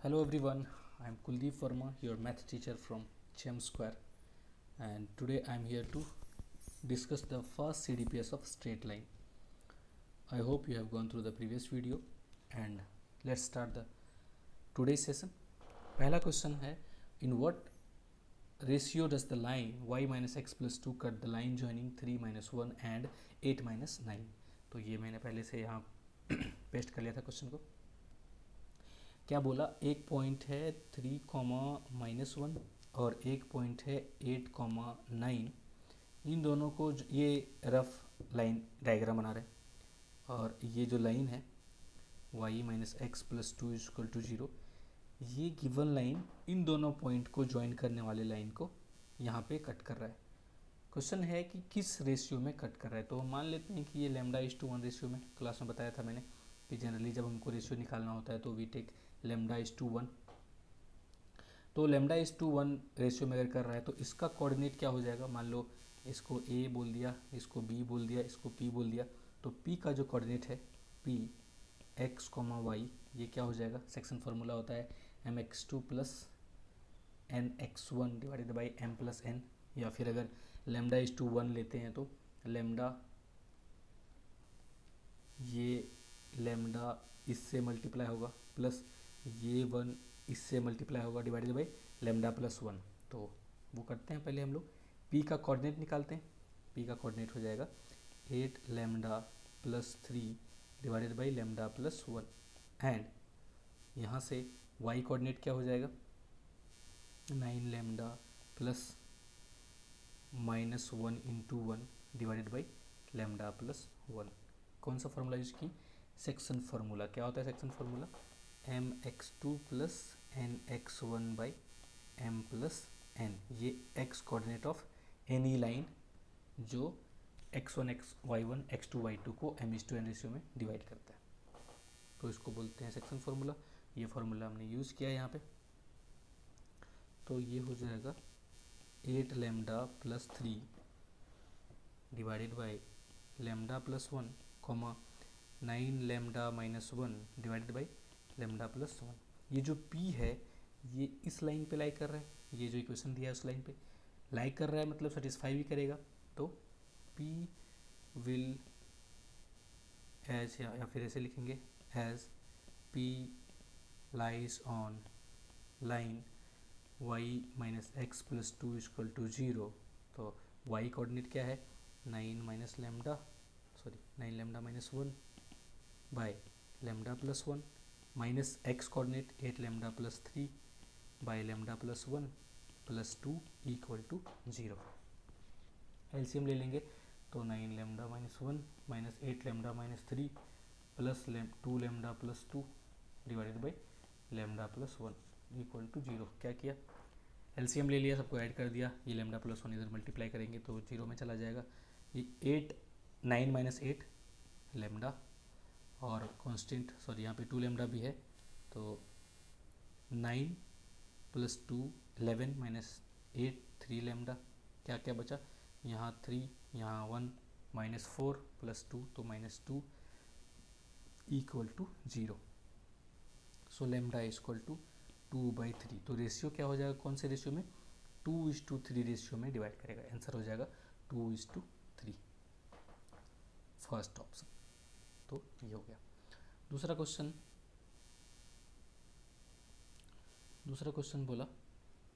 Hello everyone, I am Kuldeep Verma, your math teacher from Chem Square, and today I am here to discuss the first CDPS of straight line. I hope you have gone through the previous video and let's start the today's session. पहला question है, in what ratio does the line y minus x plus 2 cut the line joining 3 minus 1 and 8 minus 9. तो ये मैंने पहले से यहाँ paste कर लिया था क्वेश्चन को. क्या बोला, एक पॉइंट है 3 कॉमा माइनस 1 और एक पॉइंट है 8 कॉमा 9. इन दोनों को ये रफ लाइन डायग्राम बना रहे हैं और ये जो लाइन है y minus x plus 2 equal to 0, ये गिवन लाइन इन दोनों पॉइंट को ज्वाइन करने वाले लाइन को यहाँ पे कट कर रहा है. क्वेश्चन है कि किस रेशियो में कट कर रहा है. तो मान लेते हैं कि ये λ:1 रेशियो में, क्लास में बताया था मैंने कि जनरली जब हमको रेशियो निकालना होता है तो वी टेक λ:1. तो λ:1 रेशियो में अगर कर रहा है तो इसका कोऑर्डिनेट क्या हो जाएगा. मान लो इसको A बोल दिया, इसको B बोल दिया, इसको P बोल दिया. तो P का जो कोऑर्डिनेट है P x, y, ये क्या हो जाएगा. सेक्शन फार्मूला होता है mx2 plus nx1 divided by m plus n. या फिर अगर λ:1 लेते हैं तो लैम्डा, ये लैम्डा इससे मल्टीप्लाई होगा प्लस ये 1 इससे मल्टीप्लाई होगा डिवाइडेड बाई λ+1. तो वो करते हैं, पहले हम लोग p का कोऑर्डिनेट निकालते हैं. p का कोऑर्डिनेट हो जाएगा 8 λ+3 डिवाइडेड बाई λ+1 एंड यहाँ से y कोऑर्डिनेट क्या हो जाएगा 9 lambda plus -1 into 1 divided by λ+1. कौन सा फार्मूला यूज की, सेक्शन फार्मूला. क्या होता है section formula, mx2 plus nx1 by m plus n. ये x coordinate of any line जो x1 y1 x2 y2 को m:n रेशियो में डिवाइड करता है, तो इसको बोलते हैं सेक्शन फार्मूला. ये फार्मूला हमने यूज़ किया है यहाँ पे. तो ये हो जाएगा 8 λ+3 divided by λ+1 comma 9 λ-1 divided by λ+1. ये जो P है ये इस लाइन पे लाई कर रहा है, ये जो इक्वेशन दिया है उस लाइन पे लाई कर रहा है, मतलब सेटिस्फाई भी करेगा. तो P विल एज, या फिर ऐसे लिखेंगे as P lies on line y minus x plus 2 equal to 0. तो y कोऑर्डिनेट क्या है 9 λ-1 by λ+1 minus x coordinate 8 λ+3 by λ+1 plus 2 equal to 0. LCM ले लेंगे तो 9 λ-1 minus 8 λ-3 plus 2 λ+2 divided by λ+1 equal to 0. क्या किया, एलसीएम ले लिया, सबको ऐड कर दिया. ये λ+1 इधर मल्टीप्लाई करेंगे तो 0 में चला जाएगा. ये 9 माइनस 8 लैम्डा और कांस्टेंट, सॉरी यहाँ पे 2 लैम्डा भी है, तो 9 प्लस 2 11 माइनस 8 3 लैम्डा. क्या क्या बचा, यहाँ 3 यहाँ 1 माइनस 4 प्लस 2 तो -2 equal to 0. So lambda equal to 2/3. तो रेशियो क्या हो जाएगा, कौन से रेशियो में 2:3 रेशियो में डिवाइड करेगा. आंसर हो जाएगा 2:3, फर्स्ट ऑप्शन. तो ये हो गया. दूसरा क्वेश्चन बोला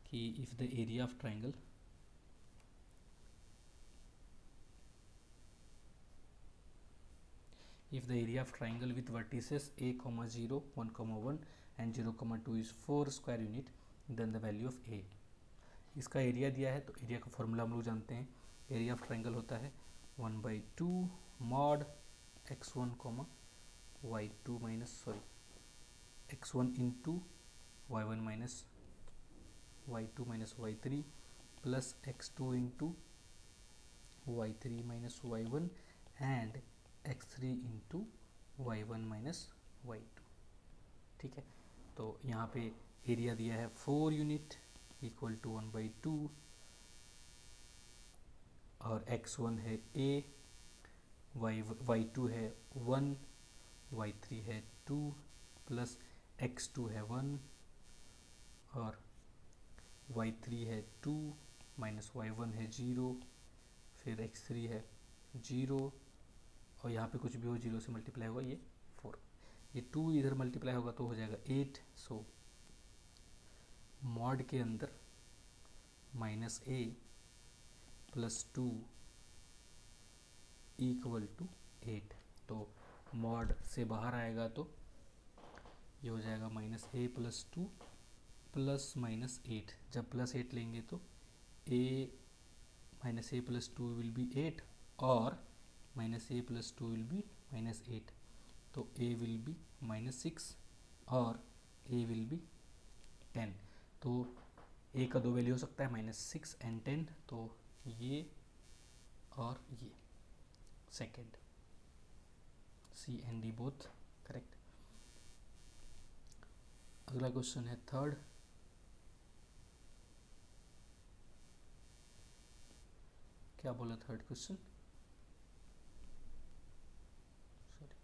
कि if the area of triangle with vertices a, 0, 1, 1 and 0, 2 is 4 square unit, then the value of a. इसका एरिया दिया है तो एरिया का फॉर्मूला हम लोग जानते हैं. एरिया ऑफ ट्राइंगल होता है 1/2 mod x1 y2 minus x1 into y1 minus y2 minus y3 plus x2 into y3 minus y1 and x3 into y1 minus y2. ठीक है, तो यहाँ पे एरिया दिया है 4 यूनिट इक्वल टू 1/2 और x1 है a, y2 है 1, y3 है 2 प्लस x2 है 1 और y3 है 2 माइनस y1 है 0, फिर x3 है 0 और यहाँ पे कुछ भी हो 0 से मल्टीप्लाई होगा ये 4, ये 2 इधर मल्टीप्लाई होगा तो हो जाएगा 8। सो मॉड के अंदर minus a plus 2 equal to 8, तो मॉड से बाहर आएगा तो ये हो जाएगा minus a plus 2 plus minus 8। जब प्लस 8 लेंगे तो a minus a plus 2 will be 8 और minus a plus 2 will be minus 8, तो a विल बी माइनस 6 और a विल बी 10। तो a का दो वैल्यू हो सकता है माइनस 6 एंड 10, तो ये और ये second, C and D both correct. अगला क्वेश्चन है थर्ड। क्या बोला third question? Sorry,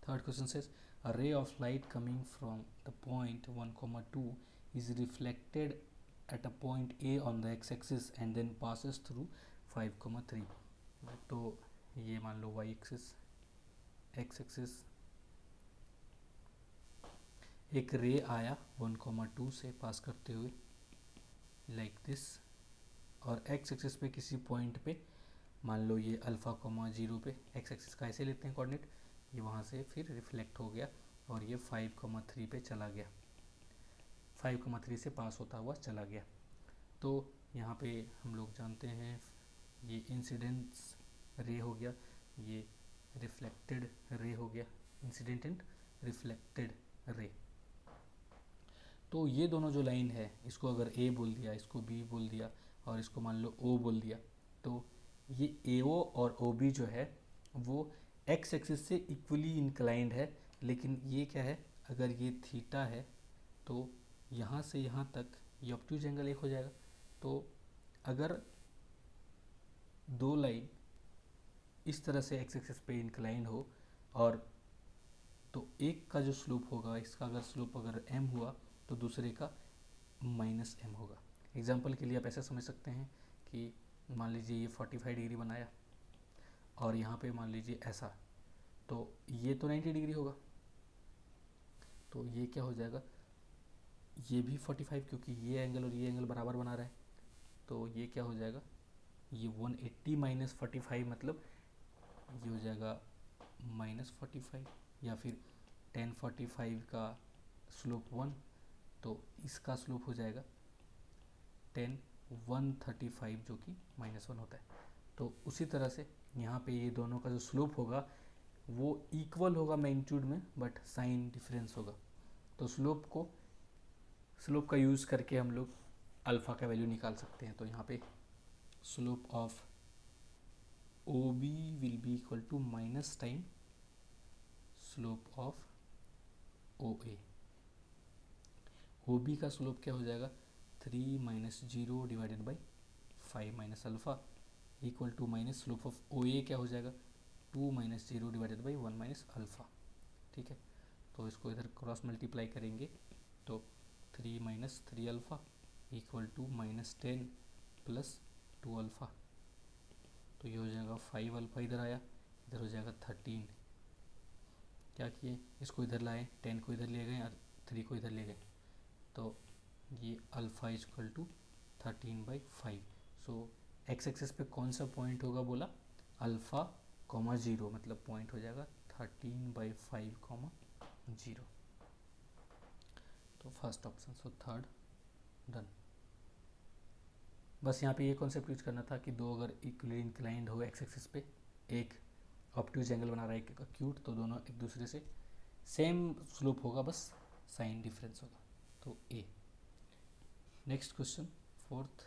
third question says a ray of light coming from the point 1, 2 is reflected at a point A on the x-axis and then passes through 5, 3। तो ये मान लो y axis, x axis, एक रे आया 1, 2 से पास करते हुए like this, और x एक्सिस पे किसी पॉइंट पे मान लो ये अल्फा कोमा 0 पे, x एक्सिस का ऐसे लेते हैं कोऑर्डिनेट, ये वहाँ से फिर रिफ्लेक्ट हो गया और ये 5, 3 पे चला गया, 5, 3 से पास होता हुआ चला गया। तो यहाँ पे हम लोग जानते हैं ये इंसिडेंस रे हो गया, ये रिफ्लेक्टेड रे हो गया, इंसिडेंट एंड रिफ्लेक्टेड रे। तो ये दोनों जो लाइन है, इसको अगर A बोल दिया, इसको B बोल दिया और इसको मान लो O बोल दिया, तो ये AO और OB जो है वो x एक्सिस से इक्वली इंक्लाइंड है, लेकिन ये क्या है, अगर ये थीटा है तो यहाँ से यहाँ तक ये ऑब्ट्यूज एंगल एक हो जाएगा। तो अगर दो लाइन इस तरह से x एक्सिस पे इंक्लाइंड हो और तो एक का जो स्लोप होगा, इसका अगर स्लोप अगर m हुआ तो दूसरे का माइनस m होगा। एग्जाम्पल के लिए आप ऐसा समझ सकते हैं कि मान लीजिए ये 45 डिग्री बनाया और यहाँ पे मान लीजिए ऐसा, तो ये तो 90 डिग्री होगा, तो ये क्या हो जाएगा, ये भी 45 क्योंकि ये एंगल और ये एंगल बराबर बना रहा है, तो ये क्या हो जाएगा, ये 180 माइनस 45 मतलब ये हो जाएगा माइनस 45, या फिर 1045 का स्लोप 1, तो इसका स्लोप हो जाएगा 135 जो कि -1 होता है। तो उसी तरह से यहाँ पे ये दोनों का जो स्लोप होगा वो इक्वल होगा मैग्नीट्यूड में, बट साइन डिफरेंस होगा। तो स्लोप का यूज़ करके हम लोग अल्फ़ा का वैल्यू निकाल सकते हैं। तो यहाँ पे slope of OB will be equal to minus time slope of OA। OB का स्लोप क्या हो जाएगा, 3 minus 0 divided by 5 minus alpha equal to minus slope of OA क्या हो जाएगा, 2 minus 0 divided by 1 minus alpha. ठीक है, तो इसको इधर क्रॉस मल्टीप्लाई करेंगे तो 3 minus 3 alpha equal to minus 10 plus 2 alpha, तो ये हो जाएगा 5 अल्फ़ा इधर आया, इधर हो जाएगा 13। क्या किए, इसको इधर लाए, 10 को इधर ले गए और 3 को इधर ले गए, तो ये alpha equal to 13/5। So X axis पे कौन सा पॉइंट होगा बोला, अल्फ़ा कॉमा 0, मतलब पॉइंट हो जाएगा 13/5, 0। तो first option, so third done. बस यहाँ पे ये कॉन्सेप्ट यूज करना था कि दो अगर इक्वली इंक्लाइंड हो एक्स एक्सिस पे, एक ऑब्ट्यूज एंगल बना रहा है एक एक्यूट, तो दोनों एक दूसरे से सेम स्लोप होगा, बस साइन डिफरेंस होगा। तो A. Next question fourth,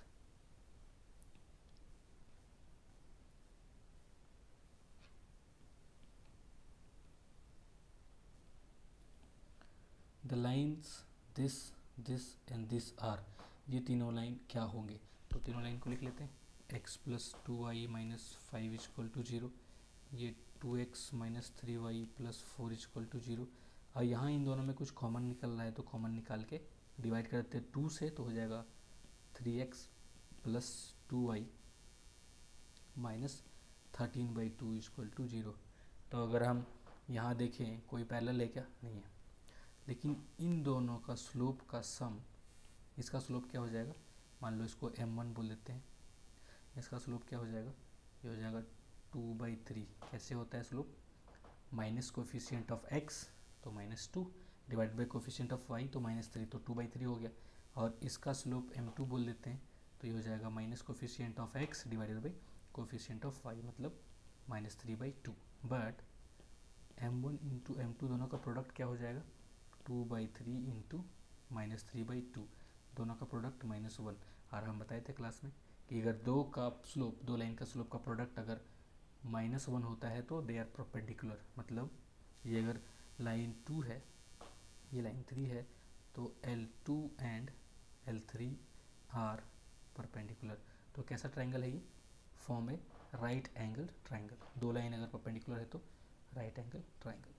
the lines this and this are, ये तीनों लाइन क्या होंगे, तो तीनों लाइन को लिख लेते हैं। x plus 2y minus 5 equal to 0, ये 2x minus 3y plus 4 equal to 0, और यहाँ इन दोनों में कुछ कॉमन निकल रहा है तो कॉमन निकाल के डिवाइड कर देते हैं 2 से, तो हो जाएगा 3x plus 2y minus 13/2 equal to 0। तो अगर हम यहाँ देखें कोई पैरेलल है क्या, नहीं है, लेकिन इन दोनों का स्लोप का सम, इसका स्लोप क्या हो जाएगा, मान लो इसको m1 बोल देते हैं, इसका स्लोप क्या हो जाएगा, ये हो जाएगा 2/3। कैसे होता है slope, minus coefficient of x तो -2 divide by coefficient of y तो -3, तो 2/3 हो गया। और इसका स्लोप m2 बोल देते हैं, तो ये हो जाएगा minus coefficient of x divided by coefficient of y, मतलब -3/2। बट m1 इंटू m2 दोनों का प्रोडक्ट क्या हो जाएगा, 2/3 इंटू -3/2, दोनों का प्रोडक्ट -1। और हम बताए थे क्लास में कि अगर दो लाइन का स्लोप का प्रोडक्ट अगर -1 होता है तो दे आर परपेंडिकुलर, मतलब ये अगर लाइन 2 है, ये लाइन 3 है, तो L2 and L3 are perpendicular. तो कैसा ट्राइंगल है ये, फॉर्म ए राइट एंगल ट्राइंगल। दो लाइन अगर परपेंडिकुलर है तो राइट एंगल ट्राइंगल।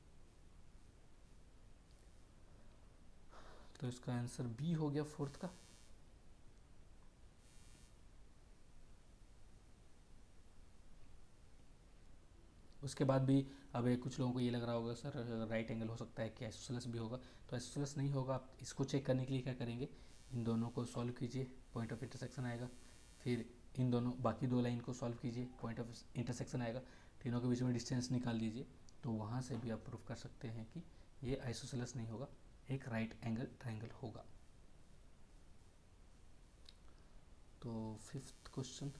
तो इसका आंसर बी हो गया फोर्थ का। उसके बाद भी अब कुछ लोगों को ये लग रहा होगा सर राइट एंगल हो सकता है कि आइसोसेलेस भी होगा, तो आइसोसेलेस नहीं होगा। आप इसको चेक करने के लिए क्या करेंगे, इन दोनों को सॉल्व कीजिए, पॉइंट ऑफ इंटरसेक्शन आएगा, फिर इन दोनों बाकी दो लाइन को सॉल्व कीजिए, पॉइंट ऑफ इंटरसेक्शन आएगा, तीनों के बीच में डिस्टेंस निकाल दीजिए, तो वहाँ से भी आप प्रूफ कर सकते हैं कि ये आइसोसेलेस नहीं होगा, एक राइट एंगल ट्राइंगल होगा। तो fifth question,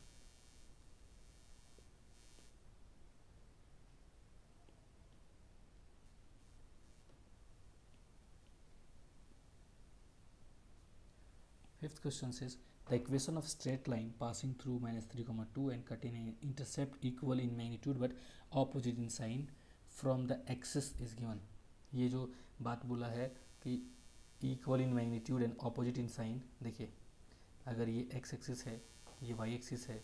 fifth question says the equation of straight line passing through -3, 2 and cutting an intercept equal in magnitude but opposite in sign from the axis is given। ये जो बात बोला है कि equal in magnitude and opposite in sign, देखिए अगर ये x axis है, ये y एक्सिस है,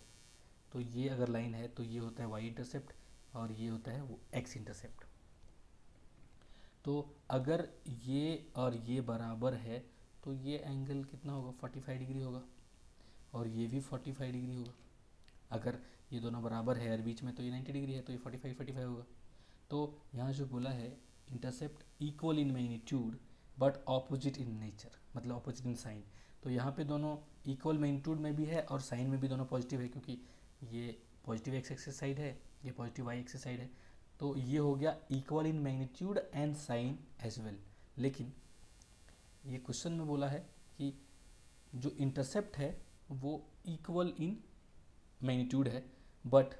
तो ये अगर लाइन है तो ये होता है y इंटरसेप्ट और ये होता है वो x इंटरसेप्ट। तो अगर ये और ये बराबर है तो ये एंगल कितना होगा, 45 डिग्री होगा, और ये भी 45 डिग्री होगा। अगर ये दोनों बराबर है और बीच में, तो ये 90 डिग्री है, तो ये 45 होगा। तो यहाँ जो बोला है intercept equal in magnitude but opposite in nature, मतलब ऑपोजिट इन साइन, तो यहाँ पे दोनों इक्वल मैग्नीट्यूड में भी है और साइन में भी दोनों पॉजिटिव है, क्योंकि ये पॉजिटिव एक्स एक्सिस साइड है, ये पॉजिटिव वाई एक्सिस साइड है, तो ये हो गया equal in magnitude and sign as well. लेकिन ये क्वेश्चन में बोला है कि जो इंटरसेप्ट है वो इक्वल इन मैग्नीट्यूड है बट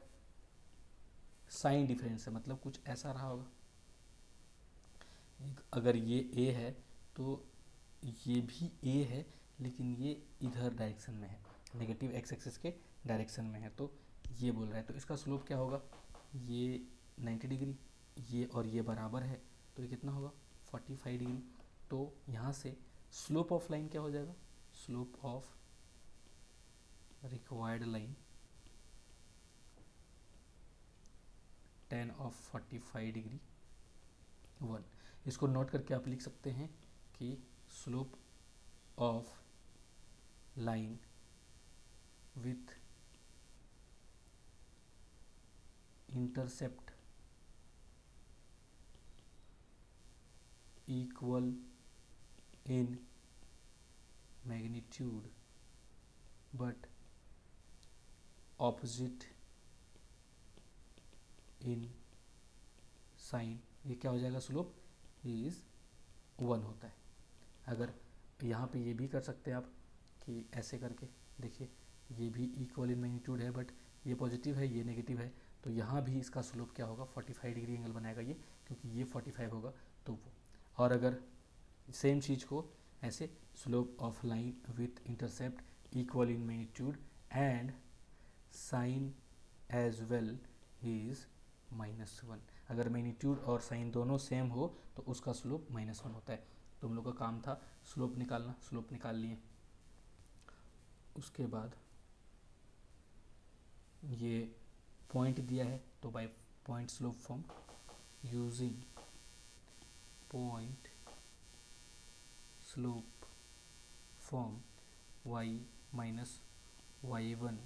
साइन डिफरेंस है, मतलब कुछ ऐसा रहा होगा, अगर ये ए है तो ये भी ए है, लेकिन ये इधर डायरेक्शन में है, नेगेटिव एक्स एक्सिस के डायरेक्शन में है, तो ये बोल रहा है। तो इसका स्लोप क्या होगा, ये 90 डिग्री, ये और ये बराबर है, तो ये कितना होगा 45 डिग्री। तो यहाँ से स्लोप ऑफ लाइन क्या हो जाएगा, slope of required line tan of 45 degree 1। इसको नोट करके आप लिख सकते हैं कि slope of line with intercept equal in magnitude but opposite in sign, ये क्या हो जाएगा, स्लोप इज 1 होता है। अगर यहाँ पे ये भी कर सकते हैं आप कि ऐसे करके देखिए, ये भी इक्वल इन मैग्नीट्यूड है बट ये पॉजिटिव है, ये नेगेटिव है, तो यहाँ भी इसका स्लोप क्या होगा, 45 डिग्री एंगल बनाएगा ये, क्योंकि ये 45 होगा तो वो। और अगर सेम चीज़ को ऐसे, slope of line with intercept equal in magnitude and sign as well is -1। अगर मैग्नीट्यूड और साइन दोनों सेम हो तो उसका स्लोप -1 होता है। तो हम लोग का काम था स्लोप निकालना, स्लोप निकाल लिए। उसके बाद ये पॉइंट दिया है, तो by point slope form using point slope from y minus y1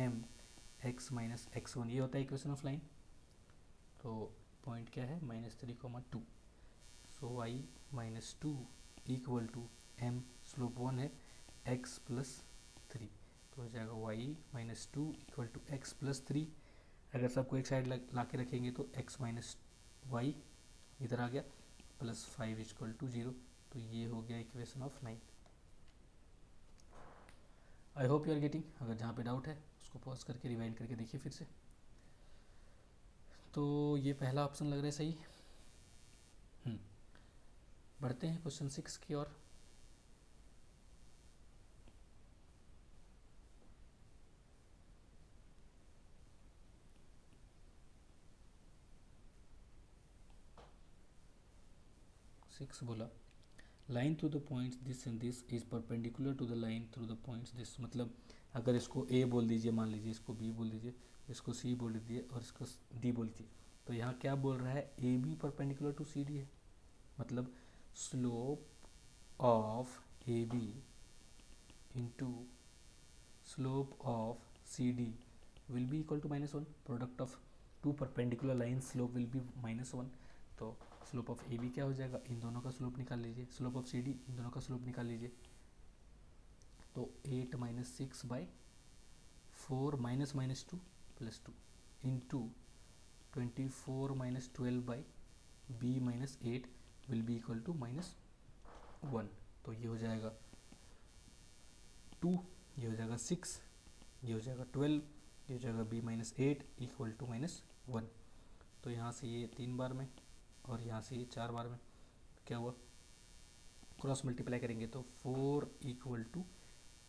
m x minus x1, ये होता है इक्वेशन ऑफ लाइन। तो पॉइंट क्या है, -3,2। So y minus two equal to m, slope 1 है, x प्लस 3। तो हो जाएगा y minus two equal to X plus 3। अगर सबको एक साइड ला के रखेंगे तो x माइनस वाई इधर आ गया, प्लस 5 इक्वल टू 0। तो ये हो गया equation of 9। I hope you are getting. अगर जहाँ पे डाउट है उसको पॉज करके रिवाइंड करके देखिए फिर से। तो ये पहला ऑप्शन लग रहा है सही। बढ़ते हैं क्वेश्चन 6 की ओर। सिक्स बोला line through the points this and this is perpendicular to the line through the points this. मतलब अगर इसको ए बोल दीजिए, मान लीजिए इसको बी बोल दीजिए, इसको सी बोल दीजिए और इसको डी बोल दीजिए, तो यहाँ क्या बोल रहा है, A B perpendicular to C D है। मतलब slope of A B into slope of C D will be equal to -1। Product of two perpendicular line slope will be -1। तो स्लोप ऑफ ए बी क्या हो जाएगा, इन दोनों का slope निकाल लीजिए, स्लोप ऑफ सी डी इन दोनों का स्लोप निकाल लीजिए। तो 8 minus 6 by 4 minus minus 2 plus 2 into 24 minus 12 by B minus 8 will be equal to -1। तो ये हो जाएगा 2, ये हो जाएगा 6, ये हो जाएगा 12, ये हो जाएगा b माइनस 8 इक्वल टू -1। तो यहाँ से ये 3 बार में और यहाँ से ये 4 बार में, क्या हुआ, क्रॉस मल्टीप्लाई करेंगे तो 4 इक्वल टू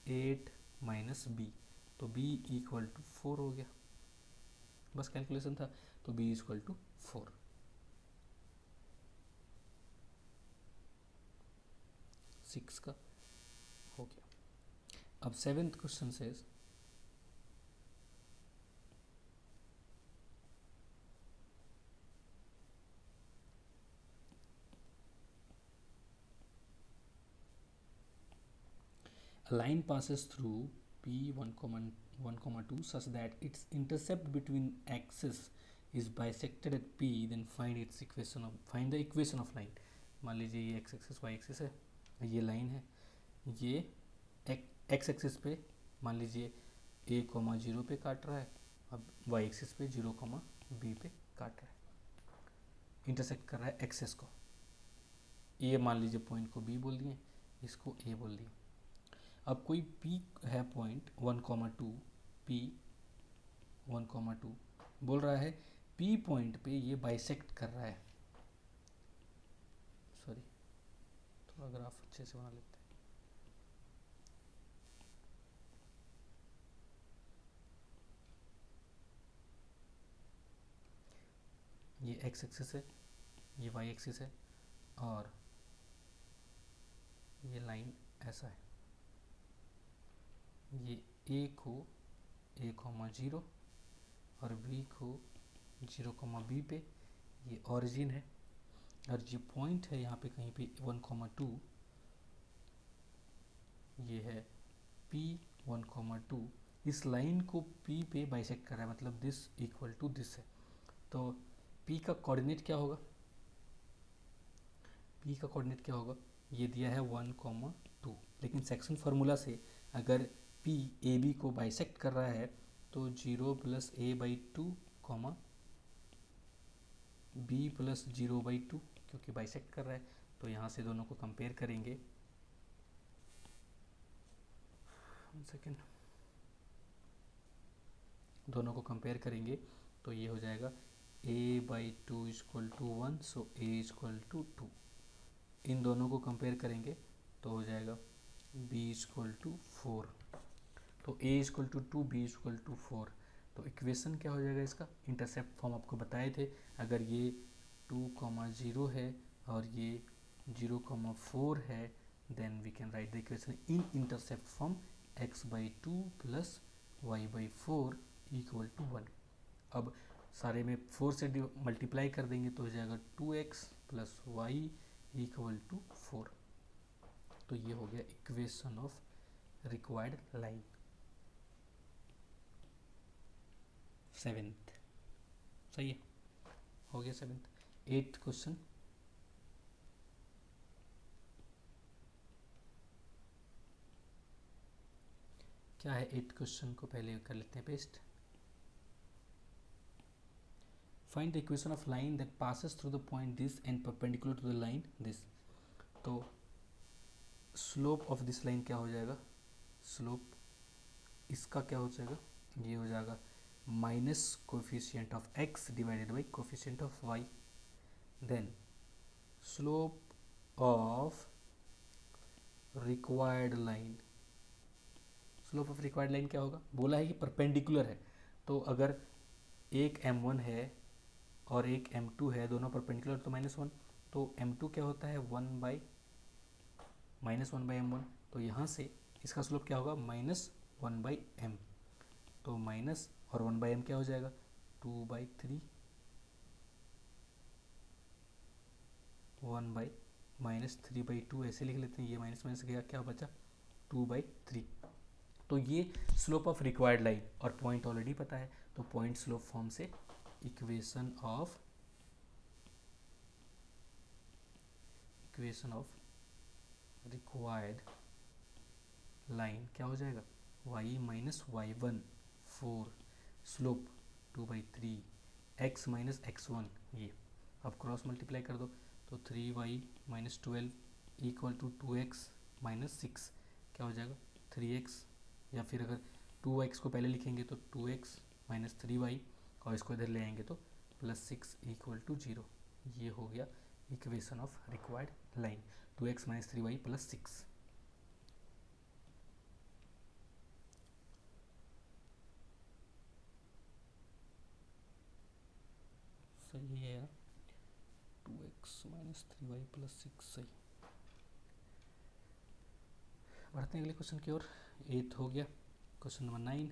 8 माइनस बी, तो b इक्वल टू 4 हो गया। बस कैलकुलेशन था, तो b इक्वल टू 4। सिक्स का हो गया। अब 7th क्वेश्चन से a line passes through P1, 2 such that its intercept between axes is bisected at P, then find the equation of line। मान लीजिए ये x एक्सिस y एक्सिस है, ये लाइन है, ये x एक्सिस पे मान लीजिए a, 0 पे काट रहा है, अब y एक्सिस पे 0, b पे काट रहा है, इंटरसेक्ट कर रहा है एक्सेस को। ये मान लीजिए पॉइंट को b बोल दिए, इसको a बोल दिए। अब कोई P है पॉइंट 1, 2, P 1, 2 बोल रहा है P पॉइंट पे ये बाइसेक्ट कर रहा है। सॉरी, थोड़ा ग्राफ अच्छे से बना लेते हैं। ये x एक्सिस है, ये y एक्सिस है और ये लाइन ऐसा है। ये a को a, 0 और b को 0, b पे ये ओरिजिन है, और जो पॉइंट है यहाँ पे कहीं पे 1, 2 ये है P 1, 2। इस लाइन को P पे बाइसेक्ट कर रहा है, मतलब दिस इक्वल टू दिस है। तो P का कोऑर्डिनेट क्या होगा, P का कोऑर्डिनेट क्या होगा, ये दिया है 1, 2, लेकिन सेक्शन फार्मूला से अगर P ए बी को बाइसेक्ट कर रहा है तो 0 प्लस a/2 b प्लस 0/2, क्योंकि बाइसेक्ट कर रहा है। तो यहाँ से दोनों को कंपेयर करेंगे, सेकेंड, दोनों को कंपेयर करेंगे तो ये हो जाएगा a/2 equal to 1, so a equal to 2। इन दोनों को कंपेयर करेंगे तो हो जाएगा b इक्वल टू 4। तो a equal to 2, b equal to 4। तो इक्वेशन क्या हो जाएगा इसका, इंटरसेप्ट फॉर्म आपको बताए थे, अगर ये 2, 0 है और ये 0, 4 है, then we can write the equation in intercept form x/2 plus y/4 equal to 1। अब सारे में 4 से मल्टीप्लाई कर देंगे तो हो जाएगा 2x plus Y equal to 4। तो ये हो गया equation of required line. 7th सही है, हो गया 7th। 8th क्वेश्चन, क्या है 8th क्वेश्चन को पहले कर लेते हैं paste. Find the equation of line that passes through the point this and perpendicular to the line this. तो स्लोप ऑफ दिस लाइन क्या हो जाएगा, स्लोप इसका क्या हो जाएगा, ये हो जाएगा minus coefficient of x divided by coefficient of y। Then slope of required line, slope of required line क्या होगा, बोला है कि परपेंडिकुलर है, तो अगर एक m1 है और एक m2 है, दोनों परपेंडिकुलर तो -1, तो m2 क्या होता है -1 बाई m1, तो यहाँ से इसका स्लोप क्या होगा -1 बाई m, तो माइनस और 1 बाई m क्या हो जाएगा 2/3, 1 बाई -3/2 ऐसे लिख लेते हैं, ये माइनस माइनस गया, क्या बचा 2/3। तो ये स्लोप ऑफ रिक्वायर्ड लाइन, और पॉइंट ऑलरेडी पता है, तो पॉइंट स्लोप फॉर्म से इक्वेशन ऑफ रिक्वायर्ड लाइन क्या हो जाएगा y minus y1 4, slope 2/3, x minus x1, ये अब क्रॉस मल्टीप्लाई कर दो तो 3y minus 12 equal to 2x minus 6, क्या हो जाएगा 3x, या फिर अगर 2x को पहले लिखेंगे तो 2x माइनस 3y, और इसको इधर ले आएंगे तो +6 इक्वल टू 0। ये हो गया equation of required line, 2x minus 3y plus 6। सही है यार, 2x माइनस 3y प्लस 6 सही। बढ़ते हैं अगले क्वेश्चन की ओर। 8th हो गया, क्वेश्चन नंबर 9।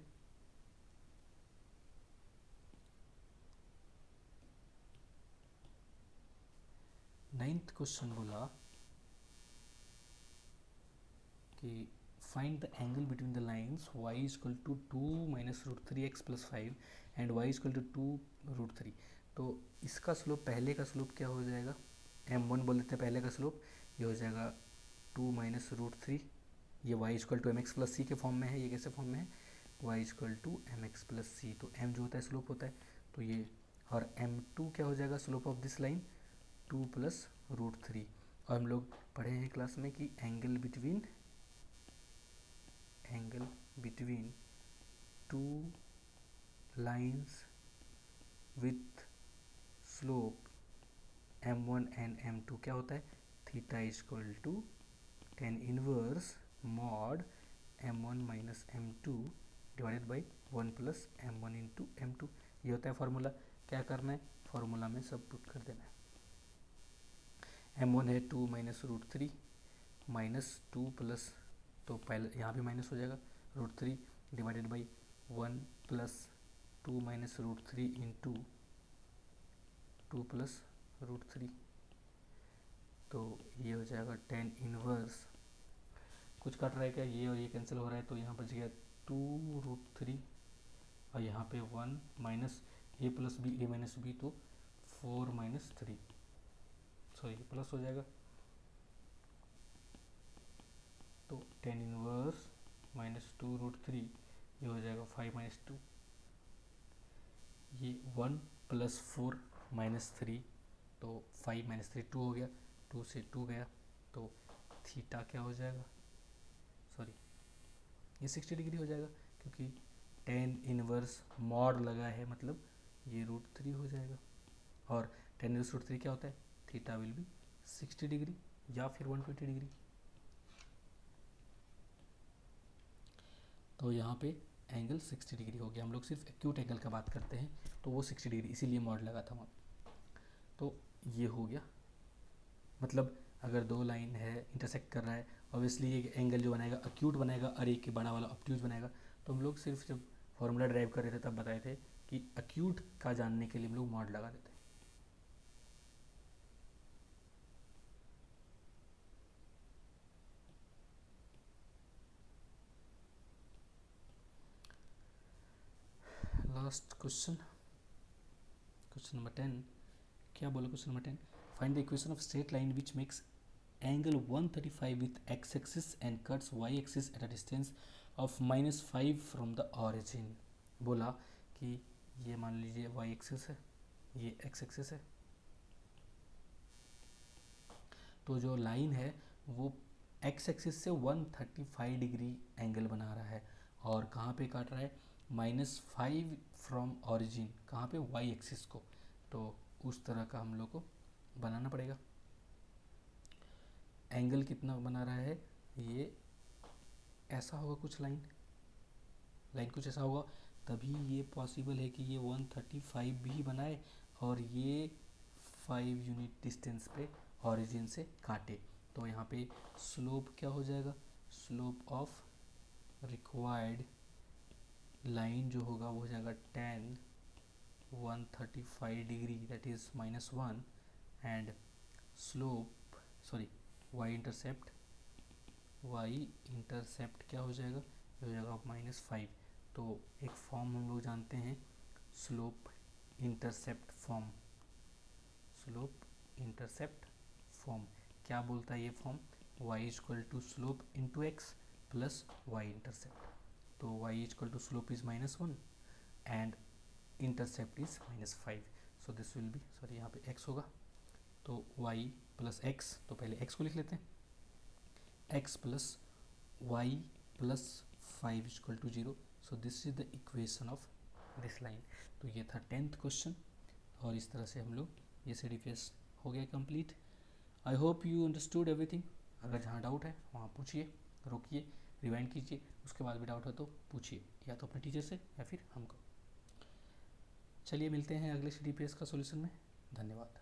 नाइन्थ क्वेश्चन बोला कि find the angle between the lines y equal to 2 minus √3x plus 5 and y equal to 2 √3। तो इसका स्लोप, पहले का स्लोप क्या हो जाएगा, m1 बोल देते हैं पहले का स्लोप, ये हो जाएगा 2 माइनस √3, ये y equal to mx plus c के फॉर्म में है, ये कैसे फॉर्म में है y equal to mx plus c, तो m जो होता है स्लोप होता है, तो ये, और m2 क्या हो जाएगा slope of this line 2 plus √3। और हम लोग पढ़े हैं क्लास में कि angle between two lines with slope m1 and m2 क्या होता है, theta equal to tan inverse mod m1 minus m2 divided by 1 plus m1 into m2। ये होता है फॉर्मूला। क्या करना है, फॉर्मूला में सब पुट कर देना है। m1 है 2 माइनस √3 माइनस 2 प्लस, तो पहले यहाँ भी माइनस हो जाएगा √3 divided by 1 plus 2 minus √3 into 2 plus √3, तो ये हो जाएगा tan इनवर्स, कुछ कट रहा है क्या, ये और ये कैंसिल हो रहा है, तो यहाँ बच गया 2 √3, और यहाँ पे 1 minus a plus B, a minus B, तो 4 माइनस 3, सॉरी प्लस हो जाएगा, तो tan इनवर्स माइनस 2 √3, ये हो जाएगा 5 माइनस 2, ये 1 प्लस 4 माइनस 3, तो 5 माइनस 3 2 हो गया, 2 से 2 गया, तो थीटा क्या हो जाएगा, सॉरी ये 60 डिग्री हो जाएगा, क्योंकि tan इनवर्स मॉड लगा है, मतलब ये √3 हो जाएगा, और tan इनवर्स √3 क्या होता है, थीटा विल बी 60 डिग्री या फिर 120 डिग्री। तो यहाँ पे एंगल 60 डिग्री हो गया। हम लोग सिर्फ एक्यूट एंगल का बात करते हैं, तो वो 60 डिग्री, इसीलिए मॉड लगा था वहाँ। तो ये हो गया, मतलब अगर दो लाइन है इंटरसेक्ट कर रहा है, ऑब्वियसली ये एंगल जो बनाएगा एक्यूट बनाएगा और एक बड़ा वाला ऑब्ट्यूज बनाएगा। तो हम लोग सिर्फ जब फॉर्मूला ड्राइव कर रहे थे तब बताए थे कि एक्यूट का जानने के लिए हम लोग मॉड लगा देते हैं। Last question, question number 10। क्या बोला question number 10? Find the equation of straight line which makes angle 135 with x axis and cuts y axis at a distance of -5 from the origin. बोला कि ये मान लीजिए वाई एक्सिस है, ये x axis है, तो जो लाइन है वो एक्स एक्सिस से 135 डिग्री एंगल बना रहा है और कहाँ पे काट रहा है? -5 फ्रॉम ऑरिजिन, कहाँ पे? वाई एक्सिस को। तो उस तरह का हम लोग को बनाना पड़ेगा। एंगल कितना बना रहा है? ये ऐसा होगा कुछ लाइन कुछ ऐसा होगा, तभी ये पॉसिबल है कि ये 135 भी बनाए और ये 5 यूनिट डिस्टेंस पे ऑरिजिन से काटे। तो यहाँ पे स्लोप क्या हो जाएगा? स्लोप ऑफ रिक्वायर्ड लाइन जो होगा वो हो जाएगा 10 135 degree, that is -1, and slope sorry y intercept क्या हो जाएगा? ये हो जाएगा -5। तो एक फॉर्म हम लोग जानते हैं, slope intercept form. Slope intercept form क्या बोलता है ये form? y equal to slope into x plus y intercept. तो y equal to slope is -1 and intercept is -5। So this will be, sorry यहाँ पे x होगा, तो y प्लस x, तो पहले x को लिख लेते हैं, x plus y plus 5 equal to 0। So this is the equation of this line. तो ये था 10th क्वेश्चन और इस तरह से हम लोग ये CDPS हो गया complete. I hope you understood everything. अगर जहाँ डाउट है वहाँ पूछिए, रोकिए, रिवाइंड कीजिए, उसके बाद भी डाउट है तो पूछिए, या तो अपने टीचर से या फिर हमको। चलिए मिलते हैं अगले CDPS का सॉल्यूशन में। धन्यवाद।